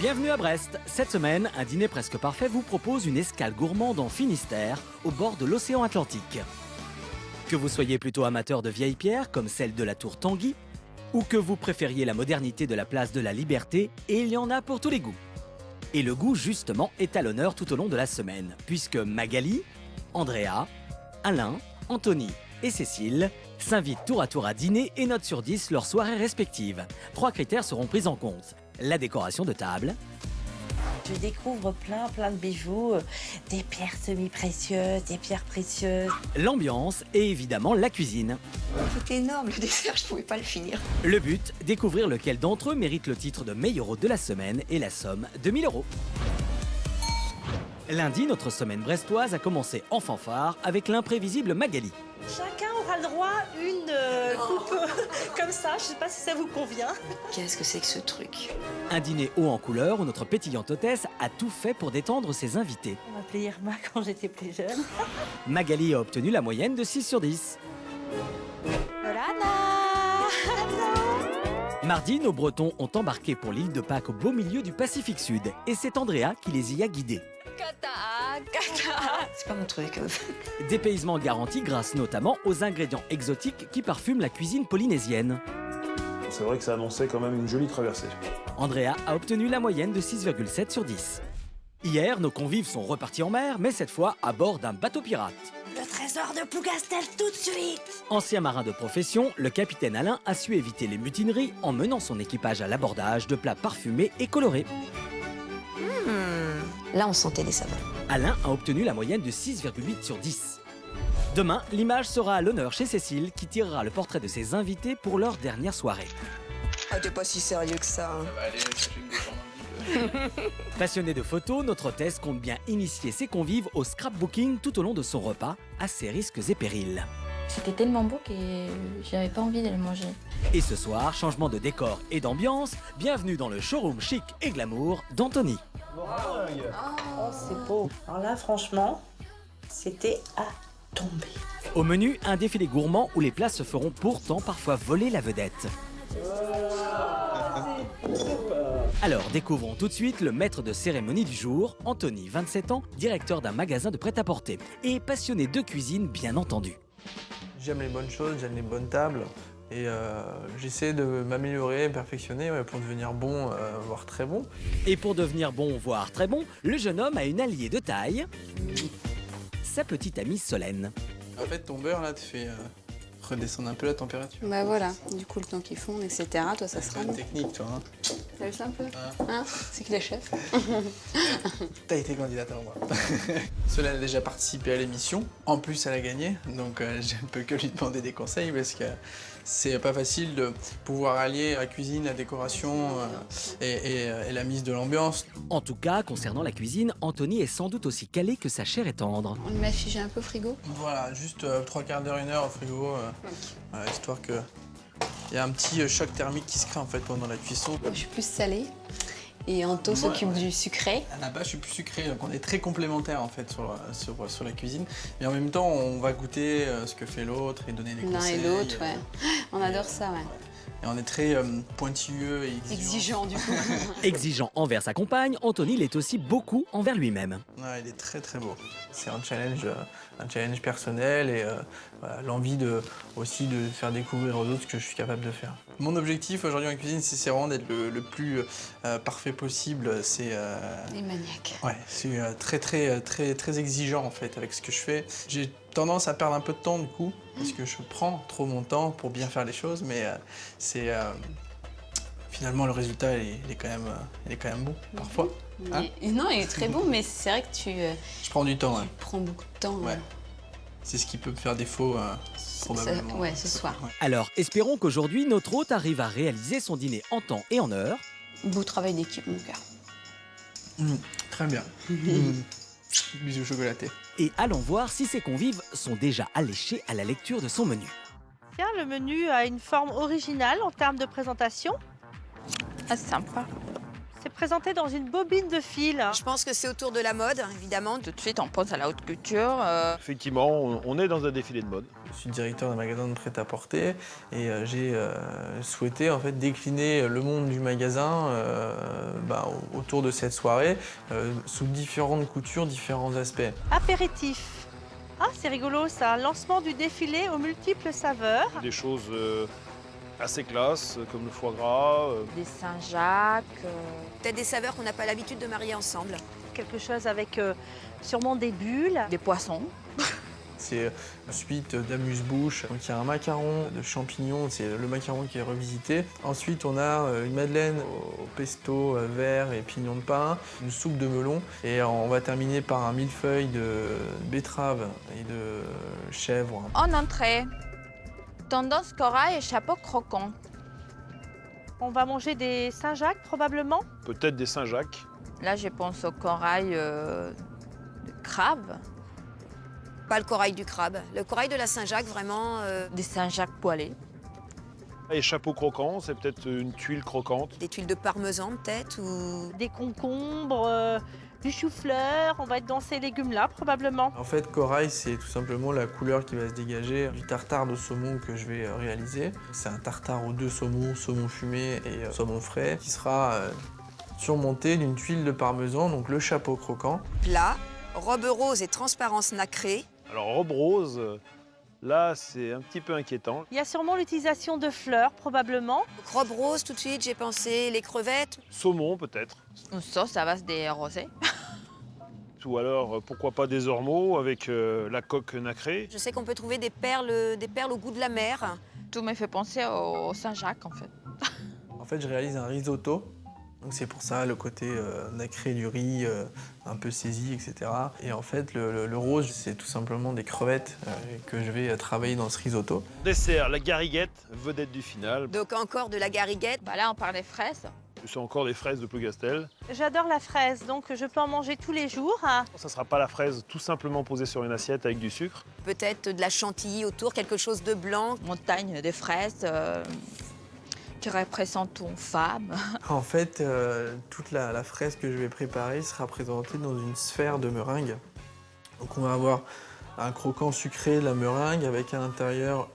Bienvenue à Brest. Cette semaine, un dîner presque parfait vous propose une escale gourmande en Finistère, au bord de l'océan Atlantique. Que vous soyez plutôt amateur de vieilles pierres, comme celle de la tour Tanguy, ou que vous préfériez la modernité de la place de la Liberté, et il y en a pour tous les goûts. Et le goût, justement, est à l'honneur tout au long de la semaine, puisque Magali, Andrea, Alain, Anthony et Cécile s'invitent tour à dîner et notent sur 10 leurs soirées respectives. 3 critères seront pris en compte. La décoration de table. Je découvre plein de bijoux, des pierres semi-précieuses, des pierres précieuses. L'ambiance et évidemment la cuisine. C'était énorme, le dessert, je pouvais pas le finir. Le but, découvrir lequel d'entre eux mérite le titre de meilleur hôte de la semaine et la somme de 1000 €. Lundi, notre semaine brestoise a commencé en fanfare avec l'imprévisible Magali. Chacun aura le droit à une coupe comme ça, je sais pas si ça vous convient. Qu'est-ce que c'est que ce truc? Un dîner haut en couleur où notre pétillante hôtesse a tout fait pour détendre ses invités. On m'appelait Irma quand j'étais plus jeune. Magali a obtenu la moyenne de 6 sur 10. Mardi, nos Bretons ont embarqué pour l'île de Pâques au beau milieu du Pacifique Sud. Et c'est Andrea qui les y a guidés. C'est pas mon truc. Dépaysement garanti grâce notamment aux ingrédients exotiques qui parfument la cuisine polynésienne. C'est vrai que ça annonçait quand même une jolie traversée. Andrea a obtenu la moyenne de 6,7 sur 10. Hier, nos convives sont repartis en mer, mais cette fois à bord d'un bateau pirate. Le trésor de Plougastel tout de suite. Ancien marin de profession, le capitaine Alain a su éviter les mutineries en menant son équipage à l'abordage de plats parfumés et colorés. Là, on sentait les saveurs. Alain a obtenu la moyenne de 6,8 sur 10. Demain, l'image sera à l'honneur chez Cécile qui tirera le portrait de ses invités pour leur dernière soirée. Ah, t'es pas si sérieux que ça. Passionnée de photos, notre hôtesse compte bien initier ses convives au scrapbooking tout au long de son repas, à ses risques et périls. C'était tellement beau que j'avais pas envie d'aller manger. Et ce soir, changement de décor et d'ambiance, bienvenue dans le showroom chic et glamour d'Anthony. Oh, c'est beau. Alors là, franchement, c'était à tomber. Au menu, un défilé gourmand où les plats se feront pourtant parfois voler la vedette. Alors, découvrons tout de suite le maître de cérémonie du jour, Anthony, 27 ans, directeur d'un magasin de prêt-à-porter et passionné de cuisine, bien entendu. J'aime les bonnes choses, j'aime les bonnes tables et j'essaie de m'améliorer, perfectionner pour devenir bon, voire très bon. Et pour devenir bon, voire très bon, le jeune homme a une alliée de taille, sa petite amie Solène. En fait, ton beurre là te fait redescendre un peu la température. Bah voilà, du coup le temps qu'ils font, etc. Toi ça sera C'est bon. une technique, toi. Hein. T'as vu ça un peu hein? C'est qu'il est chef. T'as été candidate avant moi. Solène a déjà participé à l'émission. En plus, elle a gagné. Donc, je ne peux que lui demander des conseils parce que c'est pas facile de pouvoir allier la cuisine, la décoration et la mise de l'ambiance. En tout cas, concernant la cuisine, Anthony est sans doute aussi calé que sa chair est tendre. On lui met affiché un peu au frigo. Voilà, juste 3 quarts d'heure, 1 heure au frigo, voilà, histoire que il y a un petit choc thermique qui se crée en fait pendant la cuisson. Moi, je suis plus salée et Anto s'occupe du sucré. À la base, je suis plus sucré, donc on est très complémentaires en fait sur la cuisine. Mais en même temps, on va goûter ce que fait l'autre et donner des conseils. L'un et l'autre, ouais. On adore ça, ouais. Et on est très pointilleux et Exigeant, du coup. Exigeant envers sa compagne, Anthony l'est aussi beaucoup envers lui-même. Ouais, il est très très beau. C'est un challenge personnel et voilà, l'envie aussi de faire découvrir aux autres ce que je suis capable de faire. Mon objectif aujourd'hui en cuisine, c'est vraiment d'être le plus parfait possible. C'est Les maniaques. ouais, c'est très exigeant en fait avec ce que je fais. J'ai tendance à perdre un peu de temps du coup parce que je prends trop mon temps pour bien faire les choses, mais finalement le résultat il est quand même bon parfois. Hein? Non, il est très bon, mais c'est vrai que tu Je prends du temps. Ouais. prends beaucoup de temps. Ouais. C'est ce qui peut me faire défaut probablement. Ouais, ce soir. Ouais. Alors, espérons qu'aujourd'hui, notre hôte arrive à réaliser son dîner en temps et en heure. Beau travail d'équipe, mon cœur. Très bien. Bisous chocolatés. Et allons voir si ses convives sont déjà alléchés à la lecture de son menu. Tiens, le menu a une forme originale en termes de présentation. Ah, c'est sympa. C'est présenter dans une bobine de fil. Je pense que c'est autour de la mode, évidemment. Tout de suite, on pense à la haute couture. Effectivement, on est dans un défilé de mode. Je suis directeur d'un magasin de prêt-à-porter et j'ai souhaité en fait décliner le monde du magasin autour de cette soirée sous différentes coutures, différents aspects. Apéritif. Ah, c'est rigolo ça. Lancement du défilé aux multiples saveurs. Des choses assez classe, comme le foie gras. Des Saint-Jacques. Peut-être des saveurs qu'on n'a pas l'habitude de marier ensemble. Quelque chose avec sûrement des bulles. Des poissons. C'est une suite d'amuse-bouche. Donc il y a un macaron de champignons, c'est le macaron qui est revisité. Ensuite on a une madeleine au pesto vert et pignon de pain, une soupe de melon. Et on va terminer par un millefeuille de betterave et de chèvre. En entrée, tendance corail et chapeau croquant. On va manger des Saint-Jacques probablement. Peut-être des Saint-Jacques. Là, je pense au corail de crabe. Pas le corail du crabe. Le corail de la Saint-Jacques, vraiment. Des Saint-Jacques poêlés. Et chapeau croquant, c'est peut-être une tuile croquante. Des tuiles de parmesan, peut-être, ou... Des concombres, du chou-fleur. On va être dans ces légumes-là probablement. En fait, corail, c'est tout simplement la couleur qui va se dégager du tartare de saumon que je vais réaliser. C'est un tartare aux 2 saumons, saumon fumé et saumon frais, qui sera surmonté d'une tuile de parmesan, donc le chapeau croquant. Plat, robe rose et transparence nacrée. Alors robe rose, là c'est un petit peu inquiétant. Il y a sûrement l'utilisation de fleurs probablement. Donc, robe rose, tout de suite, j'ai pensé les crevettes. Saumon peut-être. Une sauce à base des rosés. Ou alors pourquoi pas des ormeaux avec la coque nacrée. Je sais qu'on peut trouver des perles au goût de la mer. Tout me fait penser au Saint-Jacques en fait. En fait, je réalise un risotto. Donc c'est pour ça le côté nacré du riz, un peu saisi, etc. Et en fait, le rose, c'est tout simplement des crevettes que je vais travailler dans ce risotto. Dessert, la gariguette, vedette du final. Donc encore de la gariguette. Bah là, on parle des fraises. C'est encore des fraises de Plougastel. J'adore la fraise, donc je peux en manger tous les jours. Ça ne sera pas la fraise tout simplement posée sur une assiette avec du sucre. Peut-être de la chantilly autour, quelque chose de blanc. Montagne de fraises qui représente une femme. En fait, toute la fraise que je vais préparer sera présentée dans une sphère de meringue. Donc on va avoir un croquant sucré de la meringue avec à l'intérieur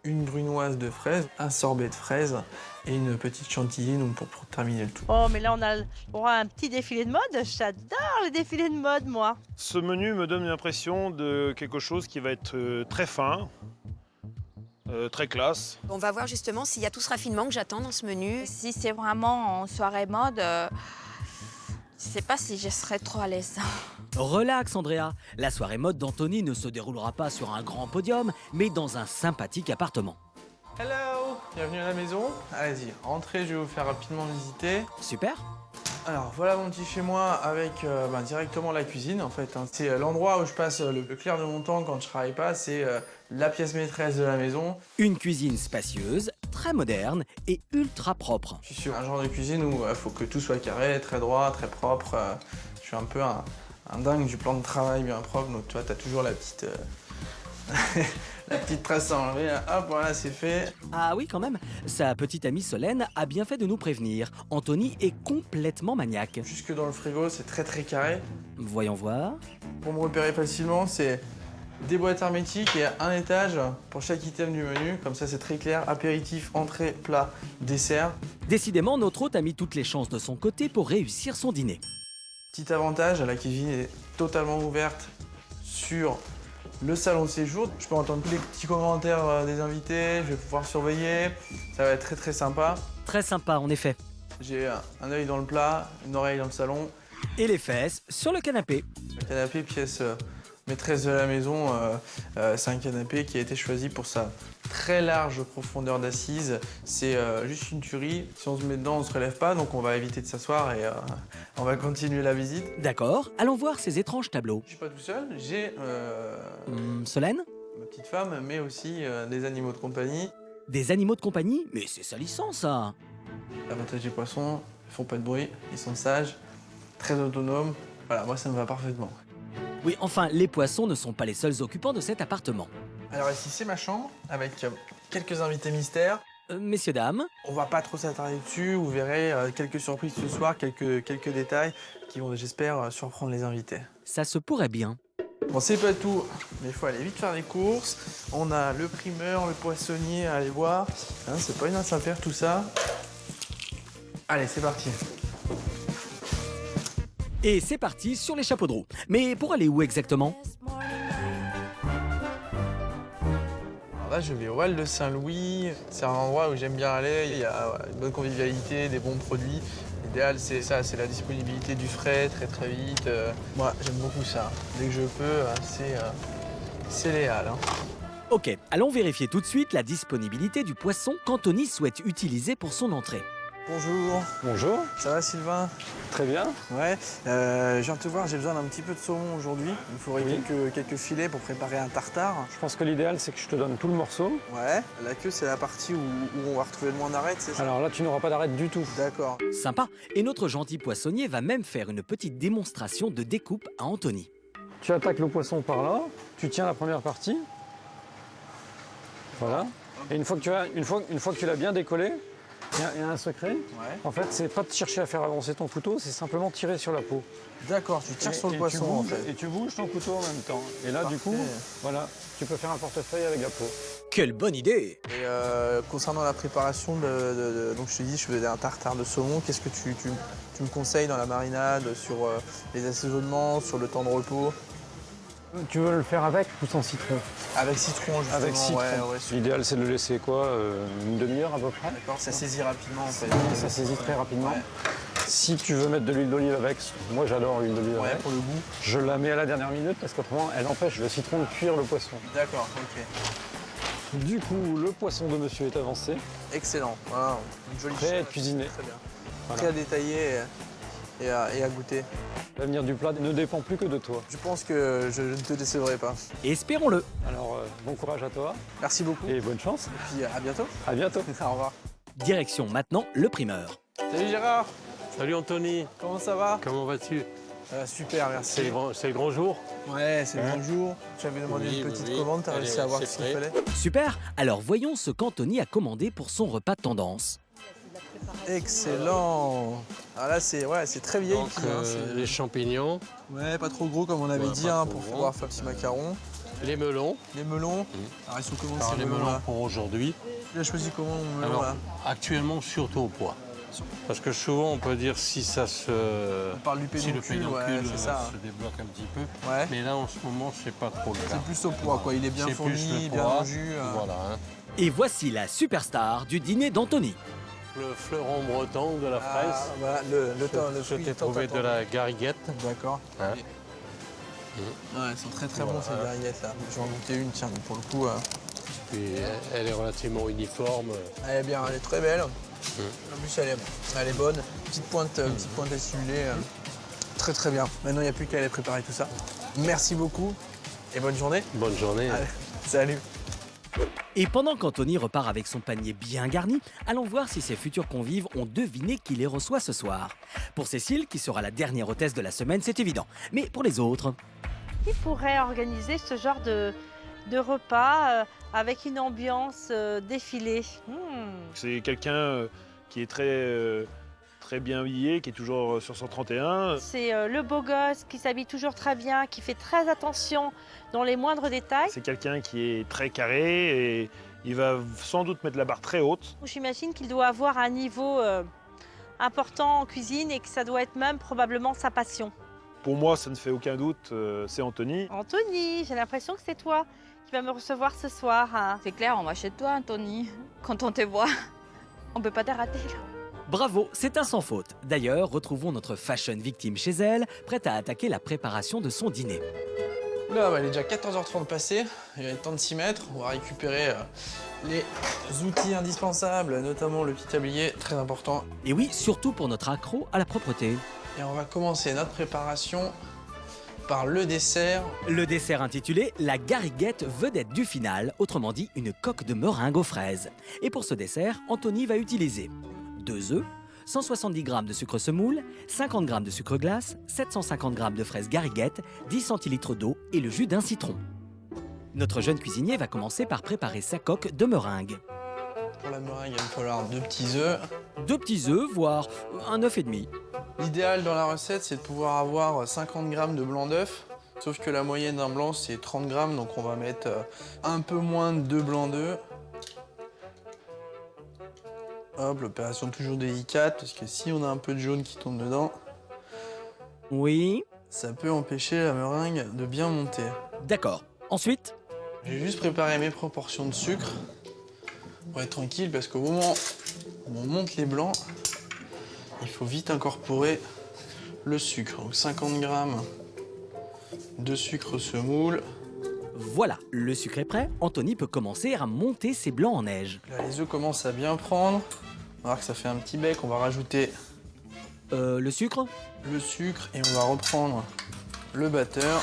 une brunoise de fraises, un sorbet de fraises et une petite chantilly donc pour terminer le tout. Oh, mais là, on aura un petit défilé de mode. J'adore les défilés de mode, moi. Ce menu me donne l'impression de quelque chose qui va être très fin, très classe. On va voir justement s'il y a tout ce raffinement que j'attends dans ce menu. Si c'est vraiment en soirée mode, je sais pas si je serais trop à l'aise. Relax Andrea, la soirée mode d'Anthony ne se déroulera pas sur un grand podium, mais dans un sympathique appartement. Hello, bienvenue à la maison. Allez-y, rentrez, je vais vous faire rapidement visiter. Super. Alors voilà mon petit chez moi avec directement la cuisine en fait. C'est l'endroit où je passe le clair de mon temps quand je travaille pas, c'est la pièce maîtresse de la maison. Une cuisine spacieuse, très moderne et ultra propre. Je suis sur un genre de cuisine où il faut que tout soit carré, très droit, très propre. Je suis un peu un dingue du plan de travail bien propre, donc toi t'as toujours la petite... la petite trace à enlever, là. Hop, voilà, c'est fait. Ah oui, quand même. Sa petite amie Solène a bien fait de nous prévenir. Anthony est complètement maniaque. Jusque dans le frigo, c'est très très carré. Voyons voir. Pour me repérer facilement, c'est des boîtes hermétiques et un étage pour chaque item du menu. Comme ça, c'est très clair. Apéritif, entrée, plat, dessert. Décidément, notre hôte a mis toutes les chances de son côté pour réussir son dîner. Petit avantage, la cuisine est totalement ouverte sur le salon de séjour. Je peux entendre tous les petits commentaires des invités, je vais pouvoir surveiller. Ça va être très très sympa. Très sympa, en effet. J'ai un œil dans le plat, une oreille dans le salon. Et les fesses sur le canapé. Le canapé, pièce maîtresse de la maison, c'est un canapé qui a été choisi pour sa très large profondeur d'assise. C'est juste une tuerie. Si on se met dedans, on ne se relève pas, donc on va éviter de s'asseoir et on va continuer la visite. D'accord, allons voir ces étranges tableaux. Je suis pas tout seul, j'ai Solène? ma petite femme, mais aussi des animaux de compagnie. Des animaux de compagnie? Mais c'est salissant, ça. L'avantage des poissons, ils font pas de bruit, ils sont sages, très autonomes. Voilà, moi ça me va parfaitement. Oui, enfin, les poissons ne sont pas les seuls occupants de cet appartement. Alors ici, c'est ma chambre, avec quelques invités mystères. Messieurs, dames, On va pas trop s'attarder dessus, vous verrez quelques surprises ce soir, quelques détails qui vont, j'espère, surprendre les invités. ça se pourrait bien. Bon, c'est pas tout, mais il faut aller vite faire les courses. On a le primeur, le poissonnier à aller voir. Hein, c'est pas une mince affaire tout ça. Allez, c'est parti. Et c'est parti sur les chapeaux de roue. Mais pour aller où exactement? Alors là, je vais au Val de Saint-Louis. C'est un endroit où j'aime bien aller. Il y a une bonne convivialité, des bons produits. L'idéal, c'est ça, c'est la disponibilité du frais très vite. Moi, j'aime beaucoup ça. Dès que je peux, c'est léal. Hein. Ok, allons vérifier tout de suite la disponibilité du poisson qu'Anthony souhaite utiliser pour son entrée. Bonjour. Bonjour, Ça va, Sylvain? très bien. Ouais, je viens te voir, j'ai besoin d'un petit peu de saumon aujourd'hui. Il me faudrait Oui. quelques filets pour préparer un tartare. Je pense que l'idéal, c'est que je te donne tout le morceau. Ouais, la queue, c'est la partie où on va retrouver le moins d'arêtes, c'est ça? Alors là, tu n'auras pas d'arête du tout. D'accord. Sympa. Et notre gentil poissonnier va même faire une petite démonstration de découpe à Anthony. Tu attaques le poisson par là, tu tiens la première partie. Voilà. Et une fois que tu l'as bien décollé, il y a un secret. Ouais. En fait, c'est pas de chercher à faire avancer ton couteau, c'est simplement tirer sur la peau. D'accord, tu tires sur le Et poisson tu en bouges, fait. Et tu bouges ton couteau en même temps. Et là, du coup, Parfait. voilà, tu peux faire un portefeuille avec la peau. Quelle bonne idée! Et concernant la préparation donc je te dis, je faisais un tartare de saumon. Qu'est-ce que tu me conseilles dans la marinade, sur les assaisonnements, sur le temps de repos? Tu veux le faire avec ou sans citron? Avec citron, justement. Avec citron. Ouais, super. L'idéal, c'est de le laisser quoi, une demi-heure à peu près. D'accord, ça saisit rapidement en fait. Ça saisit très rapidement. Ouais. Si tu veux mettre de l'huile d'olive avec, moi j'adore l'huile d'olive Ouais, avec. pour le goût. Je la mets à la dernière minute parce qu'autrement elle empêche le citron de cuire le poisson. D'accord, ok. Du coup, le poisson de monsieur est avancé, Excellent. Voilà, une jolie prêt à être chose. cuisiné. Très bien. Voilà. Prêt à détailler et à goûter. L'avenir du plat ne dépend plus que de toi. Je pense que je ne te décevrai pas. Espérons-le. Alors, bon courage à toi Merci beaucoup. et bonne chance. Et puis à bientôt. À bientôt. Au revoir. Direction maintenant le primeur. Salut Gérard, Salut Anthony, comment ça va? comment vas-tu? Super, merci. C'est le grand jour? Ouais, c'est le Hein? bon jour. Tu avais demandé Oui, une oui, petite oui. commande, t'as Allez, réussi à voir c'est ce qu'il prêt. fallait? Super. Alors voyons ce qu'Anthony a commandé pour son repas tendance. Excellent. Alors là, c'est très vieille. Donc les champignons, Ouais, pas trop gros comme on avait Ouais, dit pas hein, trop pour gros. pouvoir faire un petit macaron. les melons. Les melons. Alors ils sont comment Alors ces les melons melons là? pour aujourd'hui. Tu as choisi comment mon melon Alors là? actuellement surtout au poids. Parce que souvent on peut dire si ça se... On parle du si le pédoncule, pédoncule ouais, c'est ça. se débloque un petit peu. Ouais. Mais là en ce moment c'est pas trop le cas. C'est plus au poids quoi, il est bien C'est plus fourni, le bien poids. vendu. Voilà. Hein. Et voici la superstar du dîner d'Anthony. Le fleuron breton de la fraise. Ah, voilà, le temps, le Je fruit t'ai tant trouvé de attendu. la gariguette. D'accord. Hein. Ouais, ils sont très Voilà. bons ces gariguettes là. Je vais en goûter une, tiens, pour le coup. Puis elle est relativement uniforme. Elle est bien, elle est très belle. En plus, elle est bonne. Petite pointe acidulée. Très bien. Maintenant, il n'y a plus qu'à aller préparer tout ça. Merci beaucoup et bonne journée. Bonne journée. Allez, salut. Et pendant qu'Anthony repart avec son panier bien garni, allons voir si ses futurs convives ont deviné qui les reçoit ce soir. Pour Cécile, qui sera la dernière hôtesse de la semaine, c'est évident. Mais pour les autres, Qui pourrait organiser ce genre de repas avec une ambiance défilée? C'est quelqu'un qui est très bien habillé, qui est toujours sur son 31. C'est le beau gosse qui s'habille toujours très bien, qui fait très attention dans les moindres détails. C'est quelqu'un qui est très carré et il va sans doute mettre la barre très haute. J'imagine qu'il doit avoir un niveau important en cuisine et que ça doit être même probablement sa passion. Pour moi, ça ne fait aucun doute, c'est Anthony. Anthony, j'ai l'impression que c'est toi qui vas me recevoir ce soir. Hein. C'est clair, on va chez toi, Anthony. Quand on te voit, on peut pas te rater. Là. bravo, c'est un sans faute. D'ailleurs, retrouvons notre fashion victime chez elle, prête à attaquer la préparation de son dîner. Là, il est déjà 14h30 passé. Il est temps de s'y mettre. On va récupérer les outils indispensables, notamment le petit tablier, très important. Et oui, surtout pour notre accro à la propreté. Et on va commencer notre préparation par le dessert. Le dessert intitulé La gariguette vedette du final, autrement dit une coque de meringue aux fraises. Et pour ce dessert, Anthony va utiliser 2 œufs, 170 g de sucre semoule, 50 g de sucre glace, 750 g de fraises gariguettes, 10 centilitres d'eau et le jus d'un citron. Notre jeune cuisinier va commencer par préparer sa coque de meringue. Pour la meringue, il va me falloir 2 petits œufs. 2 petits œufs, voire un œuf et demi. L'idéal dans la recette, c'est de pouvoir avoir 50 g de blanc d'œuf. Sauf que la moyenne d'un blanc, c'est 30 g, donc on va mettre un peu moins de 2 blancs d'œufs. Hop, l'opération toujours délicate, parce que si on a un peu de jaune qui tombe dedans, Oui, ça peut empêcher la meringue de bien monter. d'accord. Ensuite, J'ai juste préparé mes proportions de sucre pour être tranquille, parce qu'au moment où on monte les blancs, il faut vite incorporer le sucre. Donc 50 g de sucre semoule. voilà, le sucre est prêt. Anthony peut commencer à monter ses blancs en neige. Là, les œufs commencent à bien prendre. On va voir que ça fait un petit bec. On va rajouter Le sucre? le sucre et on va reprendre le batteur.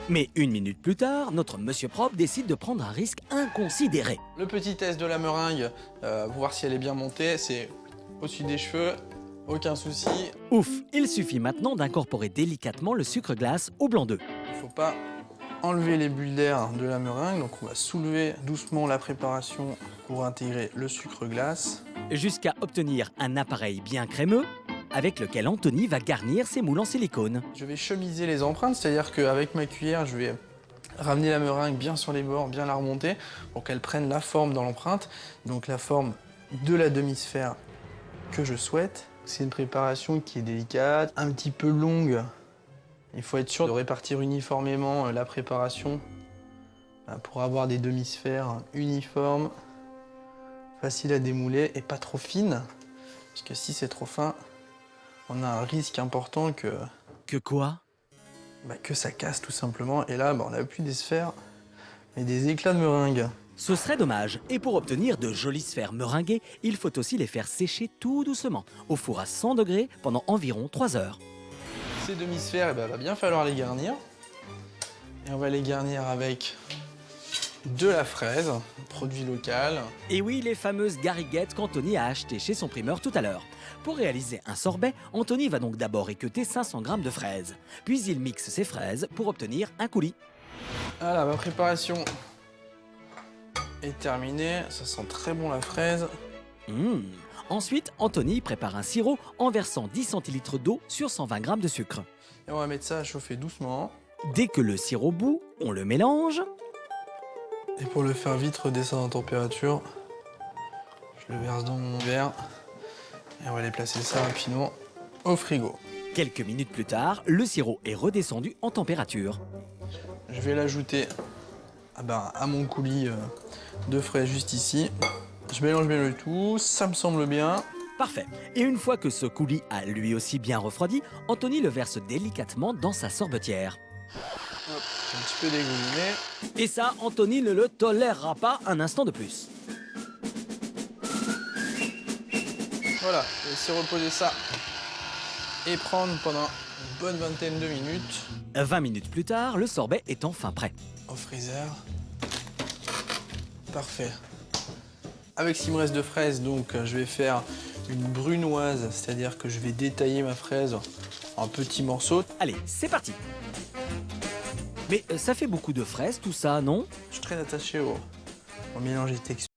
Mais 1 minute plus tard, notre monsieur propre décide de prendre un risque inconsidéré. Le petit test de la meringue, pour voir si elle est bien montée, c'est au-dessus des cheveux, aucun souci. Ouf, il suffit maintenant d'incorporer délicatement le sucre glace au blanc d'œuf. Il ne faut pas enlever les bulles d'air de la meringue, donc on va soulever doucement la préparation pour intégrer le sucre glace. Jusqu'à obtenir un appareil bien crémeux avec lequel Anthony va garnir ses moules en silicone. Je vais chemiser les empreintes, c'est-à-dire qu'avec ma cuillère, je vais ramener la meringue bien sur les bords, bien la remonter pour qu'elle prenne la forme dans l'empreinte, donc la forme de la demi-sphère que je souhaite. C'est une préparation qui est délicate, un petit peu longue. Il faut être sûr de répartir uniformément la préparation pour avoir des demi-sphères uniformes, faciles à démouler et pas trop fines, parce que si c'est trop fin, on a un risque important que quoi? que ça casse tout simplement. Et là, on n'a plus des sphères, mais des éclats de meringue. Ce serait dommage. Et pour obtenir de jolies sphères meringuées, il faut aussi les faire sécher tout doucement, au four à 100 degrés pendant environ 3 heures. Ces demi-sphères, va bien falloir les garnir. Et on va les garnir avec de la fraise, produit local. Et oui, les fameuses gariguettes qu'Anthony a achetées chez son primeur tout à l'heure. Pour réaliser un sorbet, Anthony va donc d'abord équeuter 500 g de fraises. Puis il mixe ces fraises pour obtenir un coulis. Voilà, ma préparation est terminée. Ça sent très bon la fraise. Ensuite, Anthony prépare un sirop en versant 10 centilitres d'eau sur 120 g de sucre. Et on va mettre ça à chauffer doucement. Dès que le sirop bout, on le mélange. Et pour le faire vite redescendre en température, je le verse dans mon verre. Et on va aller placer ça rapidement au frigo. Quelques minutes plus tard, le sirop est redescendu en température. Je vais l'ajouter à mon coulis de fraises juste ici. Je mélange bien le tout, ça me semble bien. Parfait. Et une fois que ce coulis a lui aussi bien refroidi, Anthony le verse délicatement dans sa sorbetière. Hop, un petit peu dégouliné. Et ça, Anthony ne le tolérera pas un instant de plus. Voilà, je vais laisser reposer ça et prendre pendant une bonne vingtaine de minutes. 20 minutes plus tard, le sorbet est enfin prêt. Au freezer. Parfait. Avec ce qu'il me reste de fraises, donc je vais faire une brunoise, c'est-à-dire que je vais détailler ma fraise en petits morceaux. Allez, c'est parti. Mais ça fait beaucoup de fraises tout ça, non? Je suis très attaché au mélange des textures.